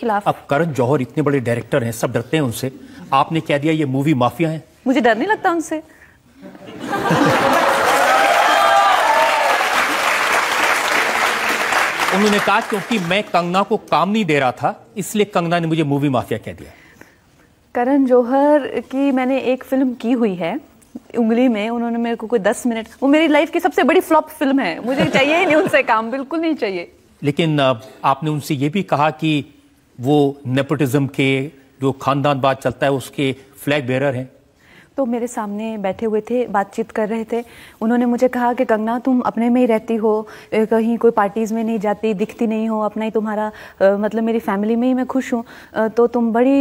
खिलाफ। अब करण जौहर इतने बड़े डायरेक्टर हैं, सब डरते हैं उनसे, आपने कह दिया ये मूवी माफिया है। मुझे डर नहीं लगता उनसे। उन्होंने कहा क्योंकि मैं कंगना को काम नहीं दे रहा था, इसलिए कंगना ने मुझे मूवी माफिया कह दिया। करण जौहर की मैंने एक फिल्म की हुई है, उंगली में, उन्होंने मेरे को कोई 10 मिनट, वो मेरी लाइफ की सबसे बड़ी फ्लॉप फिल्म है, मुझे चाहिए ही नहीं उनसे काम, बिल्कुल नहीं चाहिए। लेकिन आपने उनसे ये भी कहा कि वो नेपोटिज्म के जो खानदानवाद चलता है उसके फ्लैग बेरर हैं। तो मेरे सामने बैठे हुए थे, बातचीत कर रहे थे, उन्होंने मुझे कहा कि कंगना तुम अपने में ही रहती हो, कहीं कोई पार्टीज़ में नहीं जाती, दिखती नहीं हो, अपना ही तुम्हारा मतलब मेरी फैमिली में ही मैं खुश हूँ, तो तुम बड़ी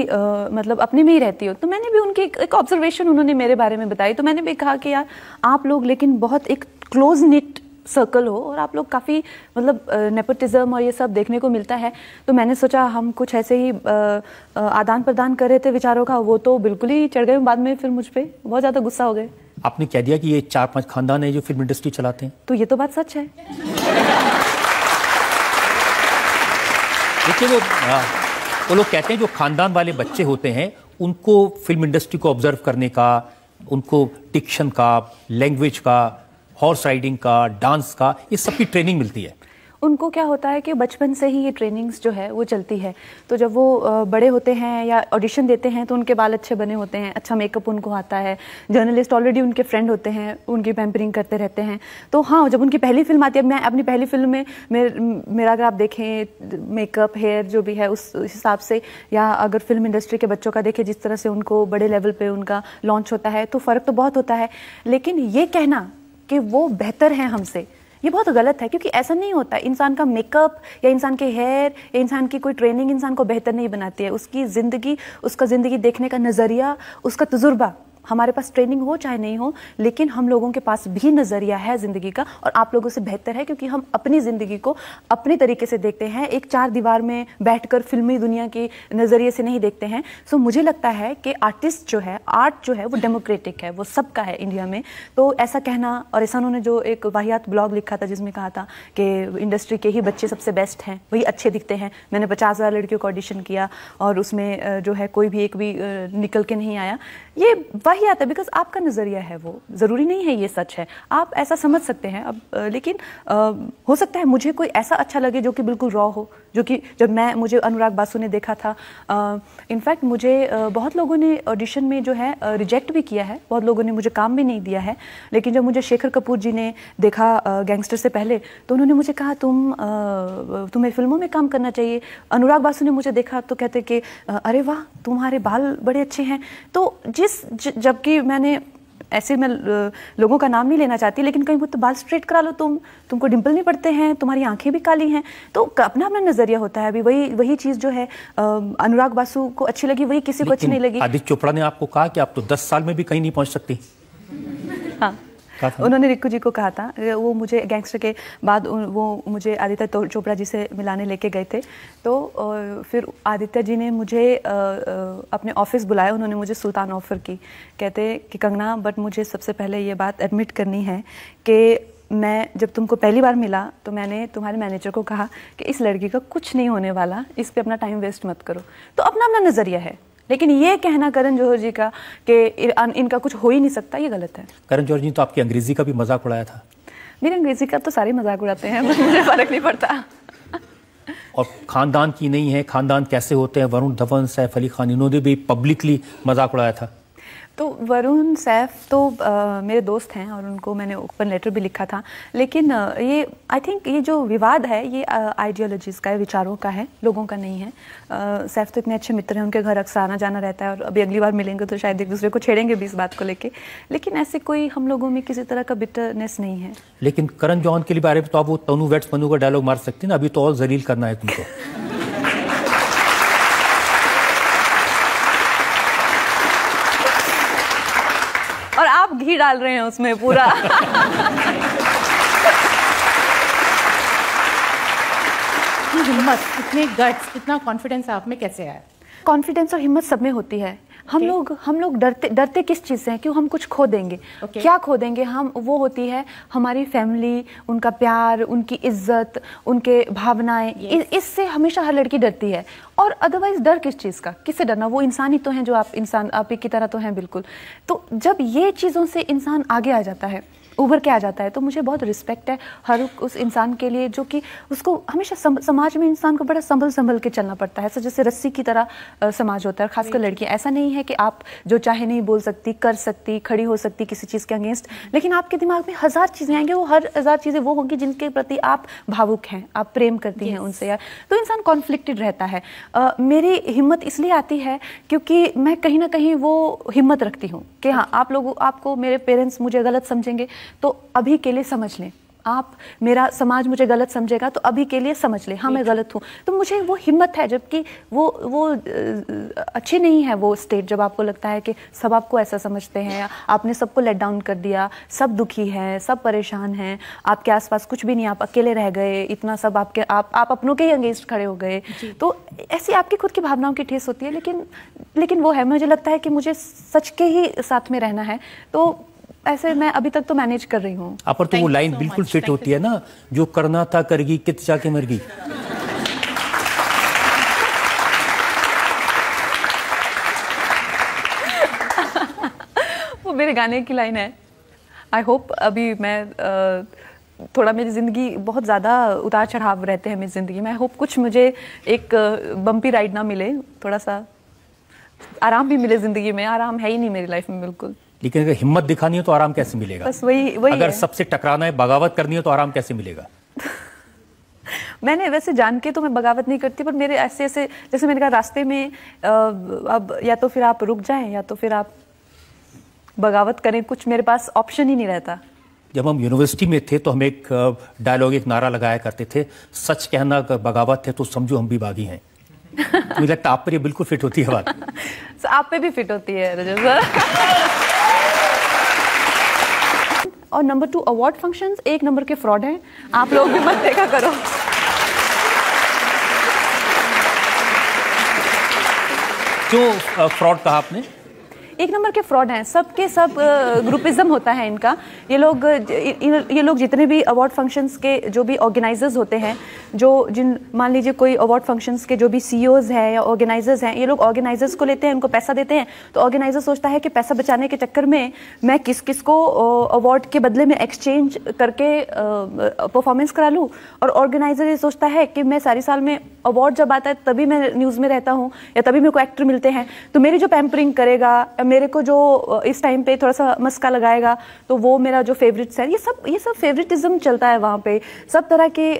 मतलब अपने में ही रहती हो। तो मैंने भी उनकी एक ऑब्जर्वेशन उन्होंने मेरे बारे में बताई, तो मैंने भी कहा कि यार आप लोग लेकिन बहुत एक क्लोज निट सर्कल हो और आप लोग काफ़ी मतलब नेपोटिज्म और ये सब देखने को मिलता है। तो मैंने सोचा हम कुछ ऐसे ही आदान प्रदान कर रहे थे विचारों का, वो तो बिल्कुल ही चढ़ गए बाद में, फिर मुझ पे बहुत ज़्यादा गुस्सा हो गए। आपने कह दिया कि ये 4-5 खानदान है जो फिल्म इंडस्ट्री चलाते हैं। तो ये तो बात सच है। देखिए वो लोग कहते हैं जो खानदान वाले बच्चे होते हैं उनको फिल्म इंडस्ट्री को ऑब्जर्व करने का, उनको डिक्शन का, लैंग्वेज का, हॉर्स राइडिंग का, डांस का, इस सब की ट्रेनिंग मिलती है। उनको क्या होता है कि बचपन से ही ये ट्रेनिंग्स जो है वो चलती है, तो जब वो बड़े होते हैं या ऑडिशन देते हैं तो उनके बाल अच्छे बने होते हैं, अच्छा मेकअप उनको आता है, जर्नलिस्ट ऑलरेडी उनके फ्रेंड होते हैं, उनकी पैम्परिंग करते रहते हैं। तो हाँ, जब उनकी पहली फिल्म आती है, मैं अपनी पहली फिल्म में मेरा अगर आप देखें मेकअप, हेयर जो भी है उस हिसाब से, या अगर फिल्म इंडस्ट्री के बच्चों का देखें जिस तरह से उनको बड़े लेवल पर उनका लॉन्च होता है, तो फ़र्क तो बहुत होता है। लेकिन ये कहना कि वो बेहतर हैं हमसे, ये बहुत गलत है, क्योंकि ऐसा नहीं होता। इंसान का मेकअप या इंसान के हेयर या इंसान की कोई ट्रेनिंग इंसान को बेहतर नहीं बनाती है। उसकी ज़िंदगी, उसका ज़िंदगी देखने का नज़रिया, उसका तजुर्बा, हमारे पास ट्रेनिंग हो चाहे नहीं हो, लेकिन हम लोगों के पास भी नज़रिया है ज़िंदगी का, और आप लोगों से बेहतर है क्योंकि हम अपनी ज़िंदगी को अपने तरीके से देखते हैं, एक 4 दीवार में बैठकर फिल्मी दुनिया के नज़रिए से नहीं देखते हैं। सो मुझे लगता है कि आर्टिस्ट जो है, आर्ट जो है वो डेमोक्रेटिक है, वो सबका है इंडिया में। तो ऐसा कहना, और ऐसा उन्होंने जो एक वाहियात ब्लॉग लिखा था जिसमें कहा था कि इंडस्ट्री के ही बच्चे सबसे बेस्ट हैं, वही अच्छे दिखते हैं। मैंने 50,000 लड़कियों को ऑडिशन किया और उसमें जो है कोई भी एक भी निकल के नहीं आया, ये वही आता है। बिकॉज आपका नज़रिया है, वो ज़रूरी नहीं है ये सच है, आप ऐसा समझ सकते हैं। अब लेकिन हो सकता है मुझे कोई ऐसा अच्छा लगे जो कि बिल्कुल रॉ हो, जो कि जब मुझे अनुराग बासु ने देखा था, इनफैक्ट मुझे बहुत लोगों ने ऑडिशन में जो है रिजेक्ट भी किया है, बहुत लोगों ने मुझे काम भी नहीं दिया है। लेकिन जब मुझे शेखर कपूर जी ने देखा गैंगस्टर से पहले, तो उन्होंने मुझे कहा तुम्हें फिल्मों में काम करना चाहिए। अनुराग बासु ने मुझे देखा तो कहते कि अरे वाह तुम्हारे बाल बड़े अच्छे हैं। तो जबकि मैंने ऐसे, मैं लोगों का नाम नहीं लेना चाहती, लेकिन कहीं वो तो बाल स्ट्रेट करा लो, तुमको डिंपल नहीं पड़ते हैं, तुम्हारी आंखें भी काली हैं, तो अपना अपना नजरिया होता है। अभी वही चीज़ जो है अनुराग बासु को अच्छी लगी, वही किसी को अच्छी नहीं लगी। आदित्य चोपड़ा ने आपको कहा कि आप तो 10 साल में भी कहीं नहीं पहुंच सकती। हाँ, उन्होंने रिक्कू जी को कहा था, वो मुझे गैंगस्टर के बाद वो मुझे आदित्य चोपड़ा जी से मिलाने लेके गए थे। तो फिर आदित्य जी ने मुझे अपने ऑफिस बुलाया, उन्होंने मुझे सुल्तान ऑफर की, कहते कि कंगना, बट मुझे सबसे पहले ये बात एडमिट करनी है कि मैं जब तुमको पहली बार मिला तो मैंने तुम्हारे मैनेजर को कहा कि इस लड़की का कुछ नहीं होने वाला, इस पे अपना टाइम वेस्ट मत करो। तो अपना अपना नज़रिया है, लेकिन ये कहना करण जौहर जी का कि इनका कुछ हो ही नहीं सकता, ये गलत है। करण जौहर जी तो आपकी अंग्रेजी का भी मजाक उड़ाया था। मेरे अंग्रेजी का तो सारे मजाक उड़ाते हैं, मुझे फर्क नहीं पड़ता। और खानदान की नहीं है, खानदान कैसे होते हैं, वरुण धवन, सैफ अली खान, इन्होंने भी पब्लिकली मजाक उड़ाया था। तो वरुण सैफ तो मेरे दोस्त हैं और उनको मैंने ओपन लेटर भी लिखा था। लेकिन ये आई थिंक ये जो विवाद है ये आइडियोलॉजीज़ का है, विचारों का है, लोगों का नहीं है। सैफ तो इतने अच्छे मित्र हैं, उनके घर अक्सर आना जाना रहता है और अभी अगली बार मिलेंगे तो शायद एक दूसरे को छेड़ेंगे भी इस बात को लेके। लेकिन ऐसे कोई हम लोगों में किसी तरह का बिटरनेस नहीं है। लेकिन करण जौहर के लिए बारे में तो आप वो तनु वेट्स मनु का डायलॉग मार सकती ना, अभी तो और जलील करना है तुमको। और आप घी डाल रहे हैं उसमें पूरा। हिम्मत, इतने गट्स, इतना कॉन्फिडेंस आप में कैसे आया? कॉन्फिडेंस और हिम्मत सब में होती है। हम लोग डरते किस चीज़ से हैं? क्यों हम कुछ खो देंगे। क्या खो देंगे हम? वो होती है हमारी फैमिली, उनका प्यार, उनकी इज्जत, उनके भावनाएं। इससे हमेशा हर लड़की डरती है। और अदरवाइज डर किस चीज़ का? किससे डरना? वो इंसान ही तो हैं, जो आप इंसान आप ही की तरह तो हैं बिल्कुल। तो जब ये चीज़ों से इंसान आगे आ जाता है, उभर के आ जाता है, तो मुझे बहुत रिस्पेक्ट है हर उस इंसान के लिए जो कि उसको हमेशा समाज में इंसान को बड़ा संभल के चलना पड़ता है। ऐसा जैसे रस्सी की तरह समाज होता है, खासकर लड़कियां। ऐसा नहीं है कि आप जो चाहे नहीं बोल सकती, कर सकती, खड़ी हो सकती किसी चीज़ के अगेंस्ट, लेकिन आपके दिमाग में हज़ार चीज़ें आएंगी। वो हर हज़ार चीज़ें वो होंगी जिनके प्रति आप भावुक हैं, आप प्रेम करती हैं उनसे यार। तो इंसान कॉन्फ्लिक्टेड रहता है। मेरी हिम्मत इसलिए आती है क्योंकि मैं कहीं ना कहीं वो हिम्मत रखती हूँ कि हाँ, आपको मेरे पेरेंट्स मुझे गलत समझेंगे तो अभी के लिए समझ लें, आप मेरा समाज मुझे गलत समझेगा तो अभी के लिए समझ ले, हाँ मैं गलत हूँ। तो मुझे वो हिम्मत है, जबकि वो अच्छी नहीं है वो स्टेट जब आपको लगता है कि सब आपको ऐसा समझते हैं, आपने सबको लेट डाउन कर दिया, सब दुखी हैं, सब परेशान हैं, आपके आसपास कुछ भी नहीं, आप अकेले रह गए, इतना सब आप अपनों के ही अगेंस्ट खड़े हो गए। तो ऐसी आपकी खुद की भावनाओं की ठेस होती है। लेकिन वो है, मुझे लगता है कि मुझे सच के ही साथ में रहना है। तो ऐसे मैं अभी तक तो मैनेज कर रही हूँ। पर तो वो लाइन बिल्कुल फिट होती है ना, जो करना था करगी, कित जाके मरगी। वो मेरे गाने की लाइन है। आई होप अभी मैं थोड़ा, मेरी ज़िंदगी बहुत ज़्यादा उतार चढ़ाव रहते हैं मेरी ज़िंदगी में। आई होप कुछ मुझे एक बम्पी राइड ना मिले, थोड़ा सा आराम भी मिले ज़िंदगी में। आराम है ही नहीं मेरी लाइफ में बिल्कुल। लेकिन अगर हिम्मत दिखानी है तो आराम कैसे मिलेगा? बस वही अगर सबसे टकराना है, बगावत करनी है तो आराम कैसे मिलेगा? मैंने वैसे जान के तो मैं बगावत नहीं करती, पर मेरे ऐसे जैसे मैंने कहा, रास्ते में अब या तो फिर आप रुक जाएं या तो फिर आप बगावत करें, कुछ मेरे पास ऑप्शन ही नहीं रहता। जब हम यूनिवर्सिटी में थे तो हम एक डायलॉग, एक नारा लगाया करते थे, सच कहना बगावत है तो समझो हम भी बागी हैं। मुझे लगता है आप पर ये बिल्कुल फिट होती है बात। आप पे भी फिट होती है रजत सर। और नंबर 2, अवार्ड फंक्शंस 1 नंबर के फ्रॉड हैं, आप लोग भी मत देखा करो। क्यों फ्रॉड कहा आपने? 1 नंबर के फ्रॉड हैं, सबके सब ग्रुपिज्म होता है इनका। ये लोग जितने भी अवार्ड फंक्शंस के जो भी ऑर्गेनाइजर्स होते हैं, मान लीजिए कोई अवार्ड फंक्शंस के जो भी सीईओज हैं या ऑर्गेनाइजर्स हैं, ये लोग ऑर्गेनाइजर्स को लेते हैं, उनको पैसा देते हैं। तो ऑर्गेनाइजर सोचता है कि पैसा बचाने के चक्कर में मैं किस को अवार्ड के बदले में एक्सचेंज करके परफॉर्मेंस करा लूँ। और ऑर्गेनाइजर ये सोचता है कि मैं सारी साल में अवार्ड जब आता है तभी मैं न्यूज़ में रहता हूँ या तभी मेरे को एक्टर मिलते हैं, तो मेरी जो पैम्परिंग करेगा, मेरे को जो इस टाइम पे थोड़ा सा मस्का लगाएगा, तो वो मेरा जो फेवरेट्स है, ये सब फेवरेटिज्म चलता है वहाँ पे। सब तरह के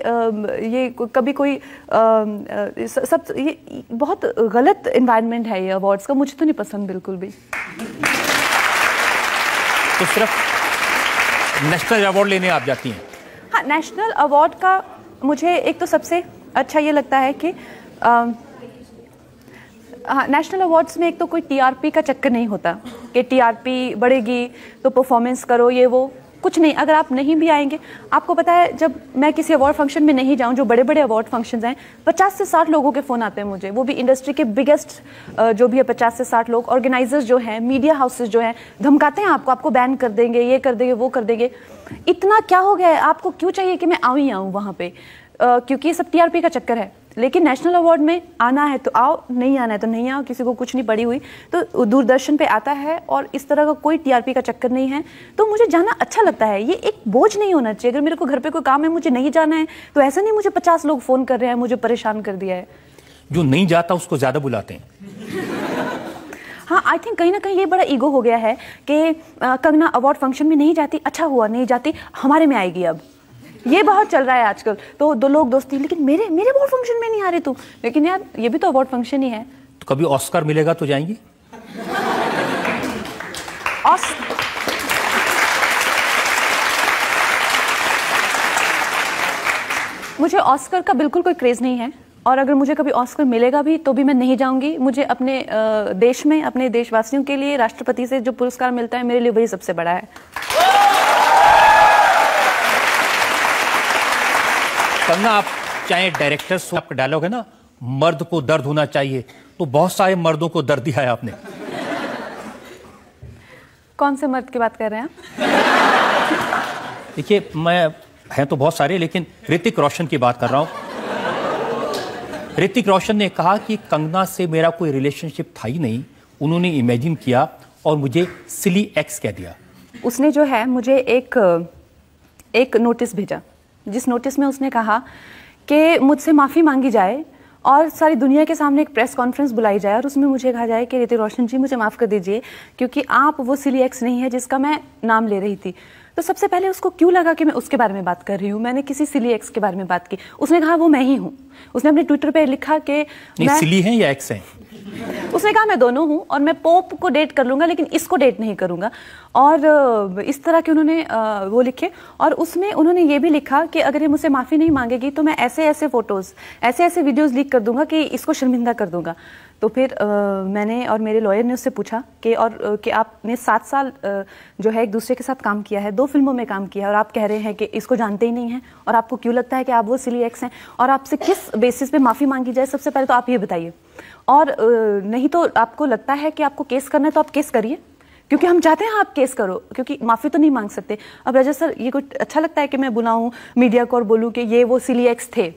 ये कभी कोई सब ये बहुत गलत एनवायरनमेंट है ये अवार्ड्स का। मुझे तो नहीं पसंद बिल्कुल भी। तो सिर्फ नेशनल अवार्ड लेने आप जाती हैं? हाँ, नेशनल अवार्ड का मुझे एक तो सबसे अच्छा ये लगता है कि हाँ, नेशनल अवार्ड्स में एक तो कोई टीआरपी का चक्कर नहीं होता कि टीआरपी बढ़ेगी तो परफॉर्मेंस करो, ये वो कुछ नहीं। अगर आप नहीं भी आएंगे, आपको पता है, जब मैं किसी अवार्ड फंक्शन में नहीं जाऊं, जो बड़े बड़े अवार्ड फंक्शंस हैं, 50 से 60 लोगों के फ़ोन आते हैं मुझे, वो भी इंडस्ट्री के बिगेस्ट जो भी है 50 से 60 लोग। ऑर्गेनाइजर्स जो हैं, मीडिया हाउसेस जो हैं, धमकाते हैं आपको बैन कर देंगे, ये कर देंगे, वो कर देंगे। इतना क्या हो गया है, आपको क्यों चाहिए कि मैं आऊँ ही आऊँ वहाँ पे? क्योंकि ये सब टीआरपी का चक्कर है। लेकिन नेशनल अवार्ड में आना है तो आओ, नहीं आना है तो नहीं आओ, किसी को कुछ नहीं पड़ी हुई। तो दूरदर्शन पे आता है और इस तरह का कोई टीआरपी का चक्कर नहीं है, तो मुझे जाना अच्छा लगता है। ये एक बोझ नहीं होना चाहिए। अगर मेरे को घर पे कोई काम है, मुझे नहीं जाना है, तो ऐसा नहीं मुझे 50 लोग फोन कर रहे हैं, मुझे परेशान कर दिया है। जो नहीं जाता उसको ज्यादा बुलाते हैं। हाँ, आई थिंक कहीं ना कहीं ये बड़ा ईगो हो गया है कि कंगना अवार्ड फंक्शन में नहीं जाती, अच्छा हुआ नहीं जाती, हमारे में आएगी अब। ये बहुत चल रहा है आजकल। तो 2 लोग दोस्ती, लेकिन मेरे अवार्ड फंक्शन में नहीं आ रहे तुम। लेकिन यार, ये भी तो अवार्ड फंक्शन ही है। तो कभी ऑस्कर मिलेगा तो जाएंगी? मुझे ऑस्कर का बिल्कुल कोई क्रेज नहीं है, और अगर मुझे कभी ऑस्कर मिलेगा भी तो भी मैं नहीं जाऊंगी। मुझे अपने देश में, अपने देशवासियों के लिए राष्ट्रपति से जो पुरस्कार मिलता है, मेरे लिए वही सबसे बड़ा है। कंगना, आप चाहे डायरेक्टर्स हो, आपका डायलॉग है ना, मर्द को दर्द होना चाहिए, तो बहुत सारे मर्दों को दर्द दिया है आपने। कौन से मर्द की बात कर रहे हैं आप? देखिए, हैं तो बहुत सारे, लेकिन ऋतिक रोशन की बात कर रहा हूं। ऋतिक रोशन ने कहा कि कंगना से मेरा कोई रिलेशनशिप था ही नहीं, उन्होंने इमेजिन किया और मुझे सिली एक्स कह दिया। उसने जो है मुझे एक नोटिस भेजा, जिस नोटिस में उसने कहा कि मुझसे माफ़ी मांगी जाए और सारी दुनिया के सामने एक प्रेस कॉन्फ्रेंस बुलाई जाए और उसमें मुझे कहा जाए कि ऋतिक रोशन जी मुझे माफ़ कर दीजिए क्योंकि आप वो सिली एक्स नहीं है जिसका मैं नाम ले रही थी। तो सबसे पहले उसको क्यों लगा कि मैं उसके बारे में बात कर रही हूँ? मैंने किसी सिली एक्स के बारे में बात की। उसने कहा वो मैं ही हूँ। उसने अपने ट्विटर पे लिखा कि मैं सिली हैं या एक्स हैं? उसने कहा मैं दोनों हूँ और मैं पोप को डेट कर लूंगा लेकिन इसको डेट नहीं करूंगा। और इस तरह के उन्होंने वो लिखे और उसमें उन्होंने ये भी लिखा कि अगर ये मुझसे माफ़ी नहीं मांगेगी तो मैं ऐसे ऐसे फोटोज़, ऐसे ऐसे वीडियोज़ लीक कर दूंगा कि इसको शर्मिंदा कर दूंगा। तो फिर मैंने और मेरे लॉयर ने उससे पूछा कि आपने 7 साल जो है एक दूसरे के साथ काम किया है, 2 फिल्मों में काम किया है और आप कह रहे हैं कि इसको जानते ही नहीं हैं और आपको क्यों लगता है कि आप वो सिली एक्स हैं और आपसे किस बेसिस पे माफ़ी मांगी जाए? सबसे पहले तो आप ये बताइए। और नहीं तो आपको लगता है कि आपको केस करना है तो आप केस करिए, क्योंकि हम चाहते हैं आप केस करो, क्योंकि माफ़ी तो नहीं मांग सकते। अब रजत सर, ये कुछ अच्छा लगता है कि मैं बुलाऊं मीडिया को और बोलूं कि ये वो सिली एक्स थे,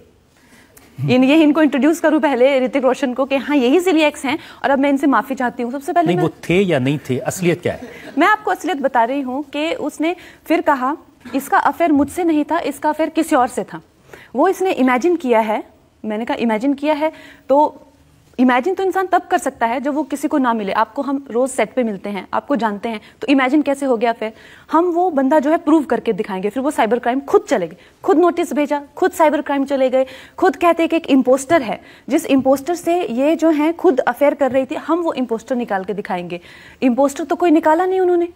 ये इनको इंट्रोड्यूस करूं पहले ऋतिक रोशन को कि हाँ यही सिली एक्स हैं और अब मैं इनसे माफ़ी चाहती हूँ। सबसे पहले नहीं, वो थे या नहीं थे, असलियत क्या है? मैं आपको असलियत बता रही हूँ कि उसने फिर कहा इसका अफेयर मुझसे नहीं था, इसका अफेयर किसी और से था। वो इसने इमेजिन किया है। मैंने कहा इमेजिन किया है तो इमेजिन तो इंसान तब कर सकता है जब वो किसी को ना मिले। आपको हम रोज सेट पे मिलते हैं, आपको जानते हैं, तो इमेजिन कैसे हो गया? फिर हम वो बंदा जो है प्रूव करके दिखाएंगे। फिर वो साइबर क्राइम खुद चले गए, खुद नोटिस भेजा, खुद साइबर क्राइम चले गए, खुद कहते हैं कि एक इम्पोस्टर है, जिस इम्पोस्टर से ये जो है खुद अफेयर कर रही थी, हम वो इम्पोस्टर निकाल के दिखाएंगे। इम्पोस्टर तो कोई निकाला नहीं, उन्होंने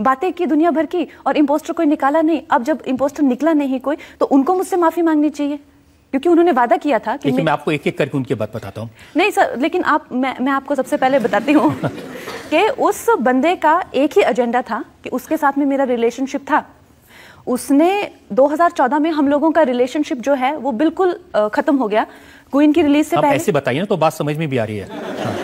बातें की दुनिया भर की और इम्पोस्टर कोई निकाला नहीं। अब जब इम्पोस्टर निकला नहीं कोई, तो उनको मुझसे माफी मांगनी चाहिए, क्योंकि उन्होंने वादा किया था कि मैं आपको एक एक करके उनकी बात बताता हूँ। नहीं सर, लेकिन मैं आपको सबसे पहले बताती हूँ कि उस बंदे का एक ही एजेंडा था कि उसके साथ में मेरा रिलेशनशिप था। उसने 2014 में हम लोगों का रिलेशनशिप जो है वो बिल्कुल खत्म हो गया। क्वीन की रिलीज से पहले ऐसे बताइए ना तो बात समझ में भी आ रही है। हाँ।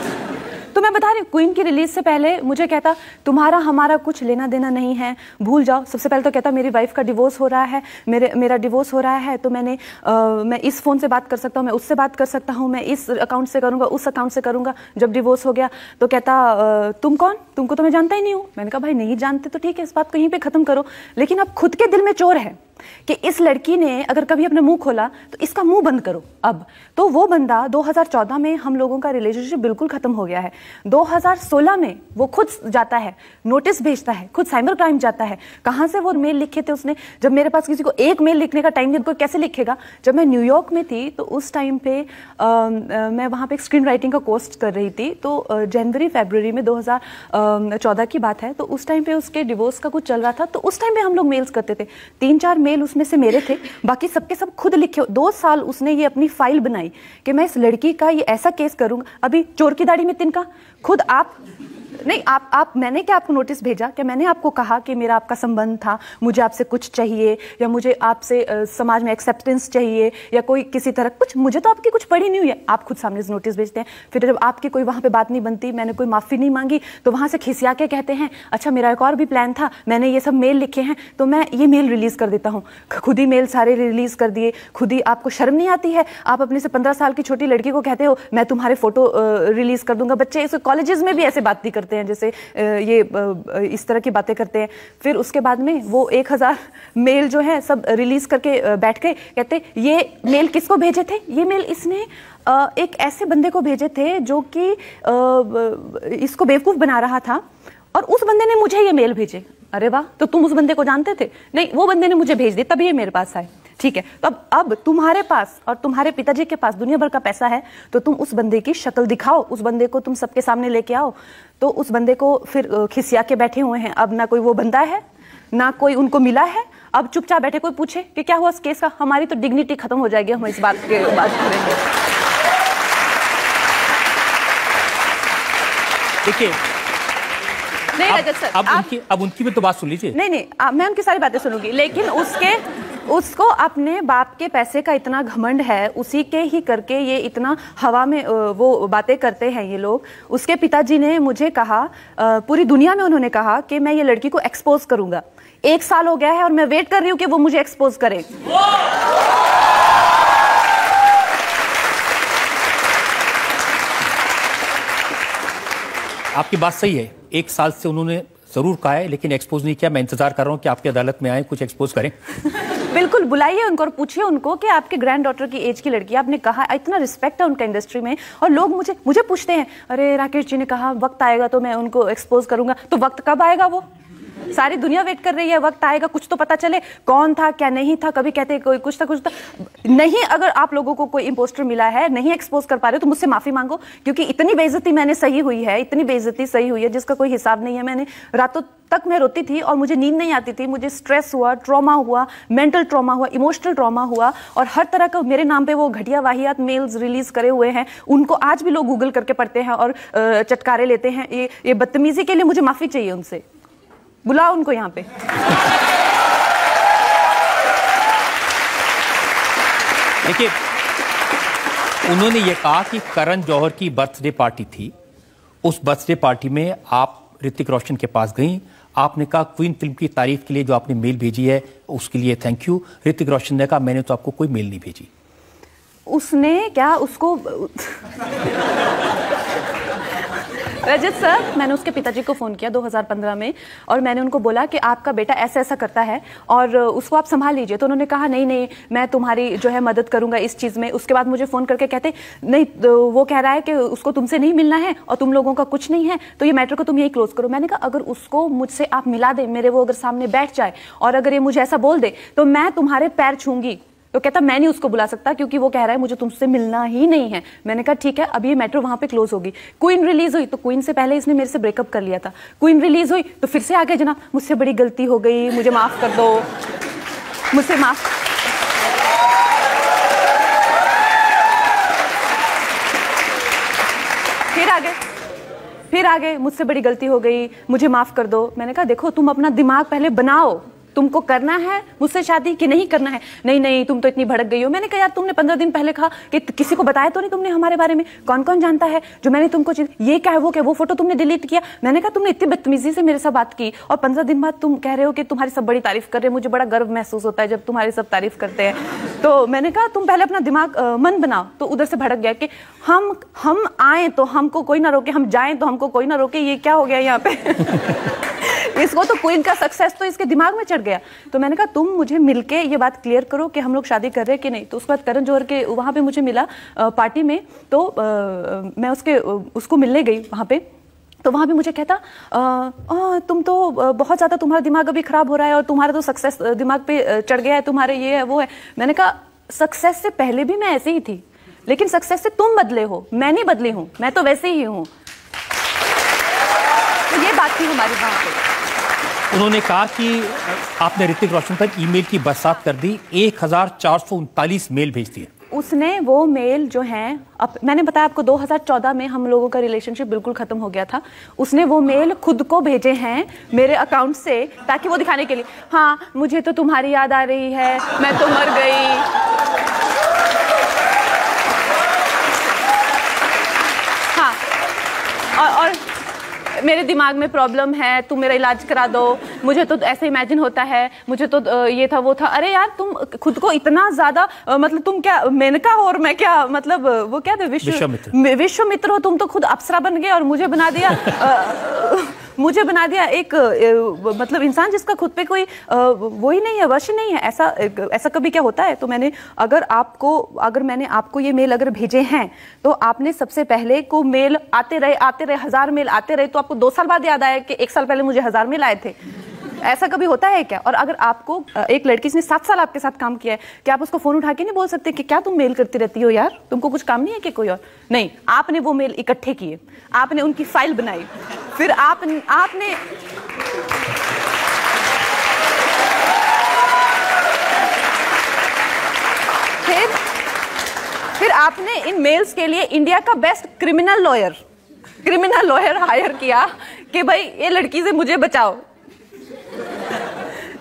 तो मैं बता रही हूँ, क्वीन की रिलीज से पहले मुझे कहता तुम्हारा हमारा कुछ लेना देना नहीं है, भूल जाओ। सबसे पहले तो कहता मेरी वाइफ का डिवोर्स हो रहा है, मेरा डिवोर्स हो रहा है, तो मैं इस फोन से बात कर सकता हूँ, मैं उससे बात कर सकता हूँ, मैं इस अकाउंट से करूंगा, उस अकाउंट से करूंगा। जब डिवोर्स हो गया तो कहता तुम कौन, तुमको तो मैं जानता ही नहीं हूँ। मैंने कहा भाई नहीं जानते तो ठीक है, इस बात को यहीं पे खत्म करो। लेकिन अब खुद के दिल में चोर है कि इस लड़की ने अगर कभी अपना मुंह खोला तो इसका मुंह बंद करो। अब तो वो बंदा 2014 में हम लोगों का रिलेशनशिप बिल्कुल खत्म हो गया है। 2016 में वो खुद जाता है, नोटिस भेजता है, खुद साइबर क्राइम जाता है। कहां से वो मेल लिखे थे उसने? जब मेरे पास किसी को एक मेल लिखने का टाइम नहीं, कोई कैसे लिखेगा? जब मैं न्यूयॉर्क में थी तो उस टाइम पे मैं वहां पे एक स्क्रीन राइटिंग का कोर्स कर रही थी। तो जनवरी फरवरी में 2014 की बात है। तो उस टाइम पे उसके डिवोर्स का कुछ चल रहा था। तो उस टाइम पे हम लोग मेल्स करते थे, 3-4 मेल उसमें से मेरे थे, बाकी सबके सब खुद लिखे। 2 साल उसने ये अपनी फाइल बनाई कि मैं इस लड़की का ये ऐसा केस करूंगा। अभी चोर की दाढ़ी में तिनका, खुद आप नहीं, आप मैंने क्या आपको नोटिस भेजा? क्या मैंने आपको कहा कि मेरा आपका संबंध था, मुझे आपसे कुछ चाहिए या मुझे आपसे समाज में एक्सेप्टेंस चाहिए या कोई किसी तरह कुछ? मुझे तो आपकी कुछ पड़ी नहीं हुई है। आप खुद सामने से नोटिस भेजते हैं। फिर जब आपकी कोई वहां पे बात नहीं बनती, मैंने कोई माफी नहीं मांगी, तो वहां से खिसिया के कहते हैं अच्छा मेरा एक और भी प्लान था, मैंने ये सब मेल लिखे हैं तो मैं ये मेल रिलीज कर देता हूँ। खुद ही मेल सारे रिलीज कर दिए, खुद ही। आपको शर्म नहीं आती है? आप अपने से 15 साल की छोटी लड़की को कहते हो मैं तुम्हारे फोटो रिलीज कर दूंगा। बच्चे इस कॉलेजेस में भी ऐसे बात नहीं करते हैं जैसे ये इस तरह की बातें करते हैं। फिर उसके बाद में वो 1000 मेल जो है सब रिलीज करके बैठ गए। कहते ये मेल किसको भेजे थे? ये मेल इसने एक ऐसे बंदे को भेजे थे जो कि इसको बेवकूफ बना रहा था और उस बंदे ने मुझे ये मेल भेजे। अरे वाह, तो तुम उस बंदे को जानते थे? नहीं, वो बंदे ने मुझे भेज दिए तभी ये मेरे पास आए। ठीक है, तो अब तुम्हारे पास और तुम्हारे पिताजी के पास दुनिया भर का पैसा है, तो तुम उस बंदे की शक्ल दिखाओ, उस बंदे को तुम सबके सामने लेके आओ। तो उस बंदे को फिर खिसिया के बैठे हुए हैं। अब ना कोई वो बंदा है, ना कोई उनको मिला है। अब चुपचाप बैठे, कोई पूछे कि क्या हुआ इस केस का, हमारी तो डिग्निटी खत्म हो जाएगी, हम इस बात के बात करेंगे। देखिए नहीं रजत सर, अब उनकी भी तो बात सुन लीजिए। नहीं, मैं उनकी सारी बातें सुनूंगी, लेकिन उसको अपने बाप के पैसे का इतना घमंड है, उसी के ही करके ये इतना हवा में वो बातें करते हैं ये लोग। उसके पिताजी ने मुझे कहा, पूरी दुनिया में उन्होंने कहा कि मैं ये लड़की को एक्सपोज करूंगा। 1 साल हो गया है और मैं वेट कर रही हूं कि वो मुझे एक्सपोज करे। आपकी बात सही है, 1 साल से उन्होंने जरूर कहा है लेकिन एक्सपोज नहीं किया। मैं इंतजार कर रहा हूं कि आपकी अदालत में आए, कुछ एक्सपोज करें। बिल्कुल, बुलाइए उनको और पूछिए उनको कि आपके ग्रैंड डॉटर की एज की लड़की, आपने कहा इतना रिस्पेक्ट है उनका इंडस्ट्री में, और लोग मुझे पूछते हैं, अरे राकेश जी ने कहा वक्त आएगा तो मैं उनको एक्सपोज करूंगा। तो वक्त कब आएगा? वो सारी दुनिया वेट कर रही है, वक्त आएगा, कुछ तो पता चले कौन था क्या नहीं था। कभी कहते कोई कुछ था नहीं। अगर आप लोगों को कोई इंपोस्टर मिला है, नहीं एक्सपोज कर पा रहे हो तो मुझसे माफी मांगो, क्योंकि इतनी बेइज्जती मैंने सही हुई है, इतनी बेइज्जती सही हुई है जिसका कोई हिसाब नहीं है। मैंने रातों तक मैं रोती थी और मुझे नींद नहीं आती थी, मुझे स्ट्रेस हुआ, ट्रॉमा हुआ, मेंटल ट्रॉमा हुआ, इमोशनल ट्रॉमा हुआ, और हर तरह का मेरे नाम पे वो घटिया वाहियात मेल्स रिलीज करे हुए हैं। उनको आज भी लोग गूगल करके पढ़ते हैं और चटकारे लेते हैं। ये बदतमीजी के लिए मुझे माफी चाहिए उनसे। बुलाओ उनको यहाँ पे। देखिए, उन्होंने ये कहा कि करण जौहर की बर्थडे पार्टी थी, उस बर्थडे पार्टी में आप ऋतिक रोशन के पास गई, आपने कहा क्वीन फिल्म की तारीफ के लिए जो आपने मेल भेजी है उसके लिए थैंक यू। ऋतिक रोशन ने कहा मैंने तो आपको कोई मेल नहीं भेजी। उसने क्या उसको रजत सर, मैंने उसके पिताजी को फ़ोन किया 2015 में और मैंने उनको बोला कि आपका बेटा ऐसा ऐसा करता है और उसको आप संभाल लीजिए। तो उन्होंने कहा नहीं नहीं, मैं तुम्हारी जो है मदद करूंगा इस चीज़ में। उसके बाद मुझे फ़ोन करके कहते नहीं, तो वो कह रहा है कि उसको तुमसे नहीं मिलना है और तुम लोगों का कुछ नहीं है, तो ये मैटर को तुम यही क्लोज करो। मैंने कहा अगर उसको मुझसे आप मिला दें, मेरे वो अगर सामने बैठ जाए और अगर ये मुझे ऐसा बोल दे तो मैं तुम्हारे पैर छूंगी। तो कहता मैं नहीं उसको बुला सकता क्योंकि वो कह रहा है मुझे तुमसे मिलना ही नहीं है। मैंने कहा ठीक है, अब ये मैटर वहां पे क्लोज होगी। क्वीन रिलीज हुई तो क्वीन से पहले इसने मेरे से ब्रेकअप कर लिया था। क्वीन रिलीज हुई तो फिर से आ गया जनाब, मुझसे बड़ी गलती हो गई, मुझे माफ कर दो, मुझसे माफ। फिर आ गए, मुझसे बड़ी गलती हो गई, मुझे माफ कर दो। मैंने कहा देखो, तुम अपना दिमाग पहले बनाओ, तुमको करना है मुझसे शादी कि नहीं करना है। नहीं नहीं, तुम तो इतनी भड़क गई हो। मैंने कहा यार, तुमने 15 दिन पहले कहा कि किसी को बताया तो नहीं तुमने हमारे बारे में? कौन कौन जानता है जो मैंने तुमको ये क्या है वो फोटो तुमने डिलीट किया। मैंने कहा तुमने इतनी बदतमीजी से मेरे साथ बात की और 15 दिन बाद तुम कह रहे हो कि तुम्हारी सब बड़ी तारीफ कर रहे हैं। मुझे बड़ा गर्व महसूस होता है जब तुम्हारी सब तारीफ करते हैं। तो मैंने कहा तुम पहले अपना दिमाग मन बनाओ। तो उधर से भड़क गया कि हम आए तो हमको कोई ना रोके, हम जाएं तो हमको कोई ना रोके। ये क्या हो गया यहाँ पे? इसको तो क्वीन का सक्सेस तो इसके दिमाग में चढ़ गया। तो मैंने कहा तुम मुझे मिलके ये बात क्लियर करो कि हम लोग शादी कर रहे हैं कि नहीं। तो उसके बाद करण जौहर के वहां पे मुझे मिला पार्टी में, तो मैं उसको मिलने गई वहां पे। तो वहां भी मुझे कहता तुम तो बहुत ज्यादा, तुम्हारा दिमाग अभी खराब हो रहा है और तुम्हारा तो सक्सेस दिमाग पे चढ़ गया है, तुम्हारे ये है वो है। मैंने कहा सक्सेस से पहले भी मैं ऐसे ही थी, लेकिन सक्सेस से तुम बदले हो, मैं नहीं बदली हूं, मैं तो वैसे ही हूं। तो ये बात थी हमारी वहां पे। उन्होंने कहा कि आपने ऋतिक रोशन पर ईमेल की बरसात कर दी, 1439 मेल भेज दिए। उसने वो मेल जो हैं, अब मैंने बताया आपको 2014 में हम लोगों का रिलेशनशिप बिल्कुल खत्म हो गया था। उसने वो मेल खुद को भेजे हैं मेरे अकाउंट से, ताकि वो दिखाने के लिए, हाँ मुझे तो तुम्हारी याद आ रही है, मैं तो मर गई। हाँ, और मेरे दिमाग में प्रॉब्लम है, तुम मेरा इलाज करा दो, मुझे तो ऐसे इमेजिन होता है, मुझे तो ये था वो था। अरे यार, तुम खुद को इतना ज्यादा मतलब तुम क्या मेनका हो और मैं क्या, मतलब वो क्या थे, विश्वामित्र हो। तुम तो खुद अप्सरा बन गए और मुझे बना दिया मुझे बना दिया एक मतलब इंसान जिसका खुद पे कोई वो ही नहीं है, वश नहीं है। ऐसा कभी क्या होता है? तो अगर मैंने आपको ये मेल अगर भेजे हैं तो आपने सबसे पहले को मेल आते रहे 1000 मेल आते रहे, तो आपको 2 साल बाद याद आया कि 1 साल पहले मुझे 1000 मेल आए थे। ऐसा कभी होता है क्या? और अगर आपको एक लड़की जिसने 7 साल आपके साथ काम किया है, क्या आप उसको फोन उठा के नहीं बोल सकते कि क्या तुम मेल करती रहती हो यार, तुमको कुछ काम नहीं है कि कोई और? नहीं, आपने वो मेल इकट्ठे किए, आपने उनकी फाइल बनाई, फिर आपने फिर आपने इन मेल्स के लिए इंडिया का बेस्ट क्रिमिनल लॉयर हायर किया कि भाई ये लड़की से मुझे बचाओ।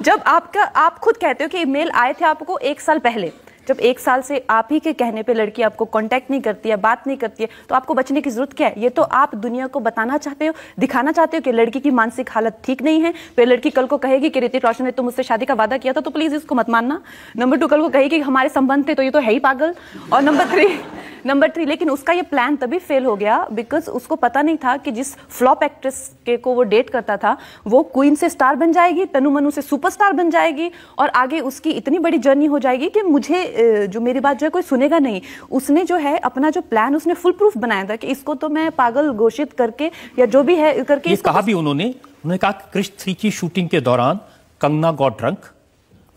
जब आप खुद कहते हो कि मेल आए थे आपको 1 साल पहले, जब 1 साल से आप ही के कहने पे लड़की आपको कांटेक्ट नहीं करती है, बात नहीं करती है, तो आपको बचने की जरूरत क्या है? ये तो आप दुनिया को बताना चाहते हो, दिखाना चाहते हो कि लड़की की मानसिक हालत ठीक नहीं है। फिर लड़की कल को कहेगी कि ऋतिक रोशन ने तो मुझसे शादी का वादा किया था, तो प्लीज इसको मत मानना। नंबर 2 कल को कहेगी कि हमारे संबंध थे, तो ये तो है ही पागल। और नंबर 3 लेकिन उसका ये प्लान तभी फेल हो गया बिकॉज उसको पता नहीं था कि जिस फ्लॉप एक्ट्रेस के को वो डेट करता था वो क्वीन से स्टार बन जाएगी, तनु मनु से सुपरस्टार बन जाएगी, और आगे उसकी इतनी बड़ी जर्नी हो जाएगी कि मुझे जो मेरी बात जो है कोई सुनेगा नहीं। उसने जो है अपना जो प्लान उसने फुल प्रूफ बनाया था कि इसको तो मैं पागल घोषित करके या जो भी है करके। ये कहा भी उन्होंने कहा कि क्रिश 3 की शूटिंग के दौरान कंगना गॉट ड्रंक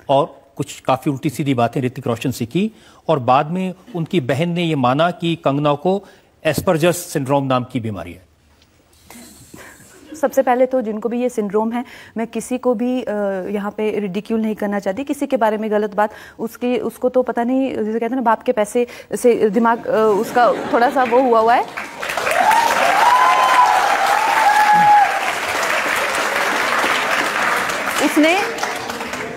और कुछ काफी उल्टी सीधी बातें ऋतिक रोशन से की, और बाद में उनकी बहन ने यह माना कि कंगना को एस्पर्जर्स सिंड्रोम नाम की बीमारी है। सबसे पहले तो जिनको भी ये सिंड्रोम है, मैं किसी को भी यहाँ पे रिडिक्यूल नहीं करना चाहती, किसी के बारे में गलत बात उसको तो पता नहीं, जैसे कहते हैं ना बाप के पैसे से दिमाग उसका थोड़ा सा वो हुआ है। उसने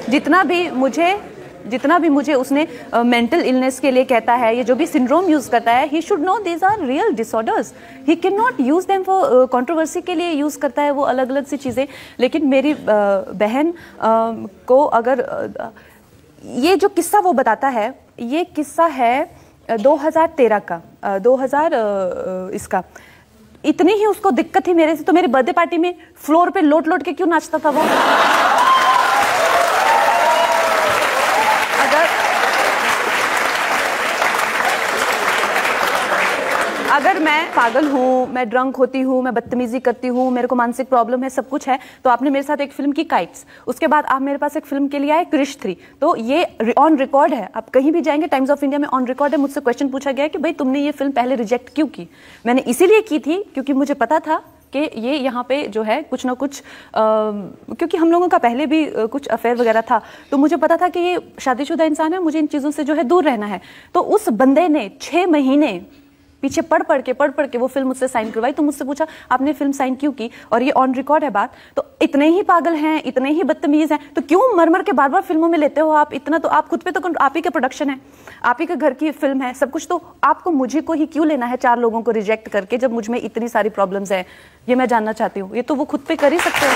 जितना भी मुझे उसने मेंटल इलनेस के लिए कहता है, ये जो भी सिंड्रोम यूज करता है, he should know these are real disorders, he can not use them for controversy के लिए यूज करता है वो अलग अलग सी चीजें। लेकिन मेरी बहन को अगर ये जो किस्सा वो बताता है, ये किस्सा है 2013 का, 2000 इसका, इतनी ही उसको दिक्कत थी मेरे से, तो मेरी बर्थडे पार्टी में फ्लोर पे लोट लोट के क्यों नाचता था वो? अगर मैं पागल हूँ, मैं ड्रंक होती हूँ, मैं बदतमीजी करती हूँ, मेरे को मानसिक प्रॉब्लम है, सब कुछ है, तो आपने मेरे साथ एक फिल्म की काइट्स, उसके बाद आप मेरे पास एक फिल्म के लिए आए क्रिश 3, तो ये ऑन रिकॉर्ड है, आप कहीं भी जाएंगे टाइम्स ऑफ इंडिया में ऑन रिकॉर्ड है। मुझसे क्वेश्चन पूछा गया कि भाई तुमने ये फिल्म पहले रिजेक्ट क्यों की? मैंने इसीलिए की थी क्योंकि मुझे पता था कि ये यहाँ पे जो है कुछ ना कुछ क्योंकि हम लोगों का पहले भी कुछ अफेयर वगैरह था, तो मुझे पता था कि ये शादीशुदा इंसान है, मुझे इन चीज़ों से जो है दूर रहना है। तो उस बंदे ने 6 महीने पीछे पढ़ पढ़ के वो फिल्म मुझसे साइन करवाई। तो मुझसे पूछा आपने फिल्म साइन क्यों की, और ये ऑन रिकॉर्ड है बात। तो इतने ही पागल हैं, इतने ही बदतमीज हैं, तो क्यों मर के बार बार फिल्मों में लेते हो आप? इतना तो आप खुद पे तो आप ही का प्रोडक्शन है, आप ही के घर की फिल्म है, सब कुछ, तो आपको मुझे को ही क्यों लेना है 4 लोगों को रिजेक्ट करके, जब मुझ में इतनी सारी प्रॉब्लम्स है? ये मैं जानना चाहती हूँ। ये तो वो खुद पे कर ही सकते हो।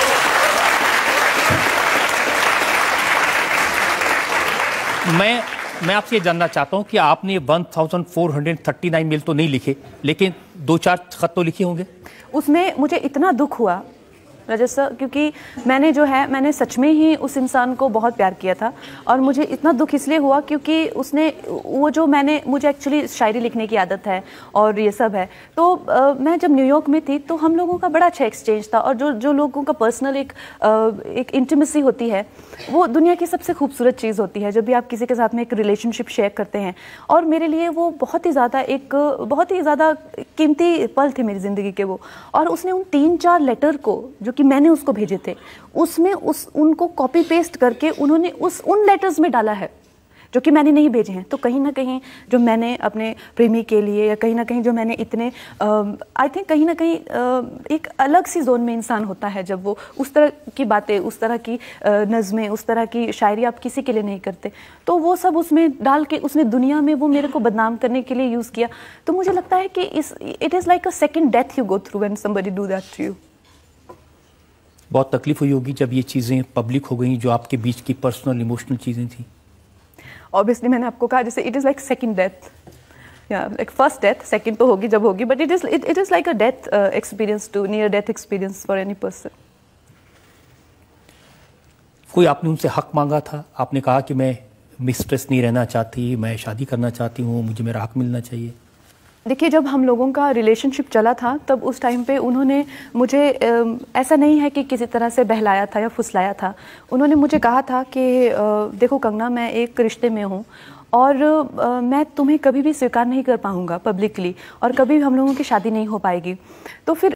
मैं आपसे ये जानना चाहता हूं कि आपने 1439 मेल तो नहीं लिखे, लेकिन 2-4 खत तो लिखे होंगे। उसमें मुझे इतना दुख हुआ रजत सर, क्योंकि मैंने सच में ही उस इंसान को बहुत प्यार किया था, और मुझे इतना दुख इसलिए हुआ क्योंकि उसने वो जो मुझे एक्चुअली शायरी लिखने की आदत है और ये सब है, तो मैं जब न्यूयॉर्क में थी तो हम लोगों का बड़ा अच्छा एक्सचेंज था, और जो लोगों का पर्सनल एक इंटीमेसी होती है, वो दुनिया की सबसे खूबसूरत चीज़ होती है जब भी आप किसी के साथ में एक रिलेशनशिप शेयर करते हैं। और मेरे लिए वो बहुत ही ज़्यादा कीमती पल थे मेरी ज़िंदगी के वो। और उसने उन 3-4 लेटर को जो कि मैंने उसको भेजे थे, उसमें उनको कॉपी पेस्ट करके उन्होंने उन लेटर्स में डाला है जो कि मैंने नहीं भेजे हैं। तो कहीं ना कहीं जो मैंने अपने प्रेमी के लिए, या कहीं ना कहीं जो मैंने इतने आई थिंक कहीं ना कहीं एक अलग सी जोन में इंसान होता है जब वो उस तरह की बातें, उस तरह की नज़में, उस तरह की शायरी आप किसी के लिए नहीं करते, तो वो सब उसमें डाल के उसने दुनिया में वो मेरे को बदनाम करने के लिए यूज़ किया। तो मुझे लगता है कि it is like a second death you go through when somebody do that to you. बहुत तकलीफ हुई होगी जब ये चीज़ें पब्लिक हो गई, जो आपके बीच की पर्सनल इमोशनल चीज़ें थी। ऑब्वियसली मैंने आपको कहा जैसे it is like second death, या लाइक फर्स्ट डेथ, सेकंड तो होगी जब होगी, but it is like a death experience to near death experience for any person. कोई आपने उनसे हक मांगा था? आपने कहा कि मैं मिस्ट्रेस नहीं रहना चाहती, मैं शादी करना चाहती हूँ, मुझे मेरा हक मिलना चाहिए। देखिए, जब हम लोगों का रिलेशनशिप चला था तब उस टाइम पे उन्होंने मुझे ऐसा नहीं है कि किसी तरह से बहलाया था या फुसलाया था। उन्होंने मुझे कहा था कि देखो कंगना, मैं एक रिश्ते में हूँ और मैं तुम्हें कभी भी स्वीकार नहीं कर पाऊँगा पब्लिकली, और कभी हम लोगों की शादी नहीं हो पाएगी। तो फिर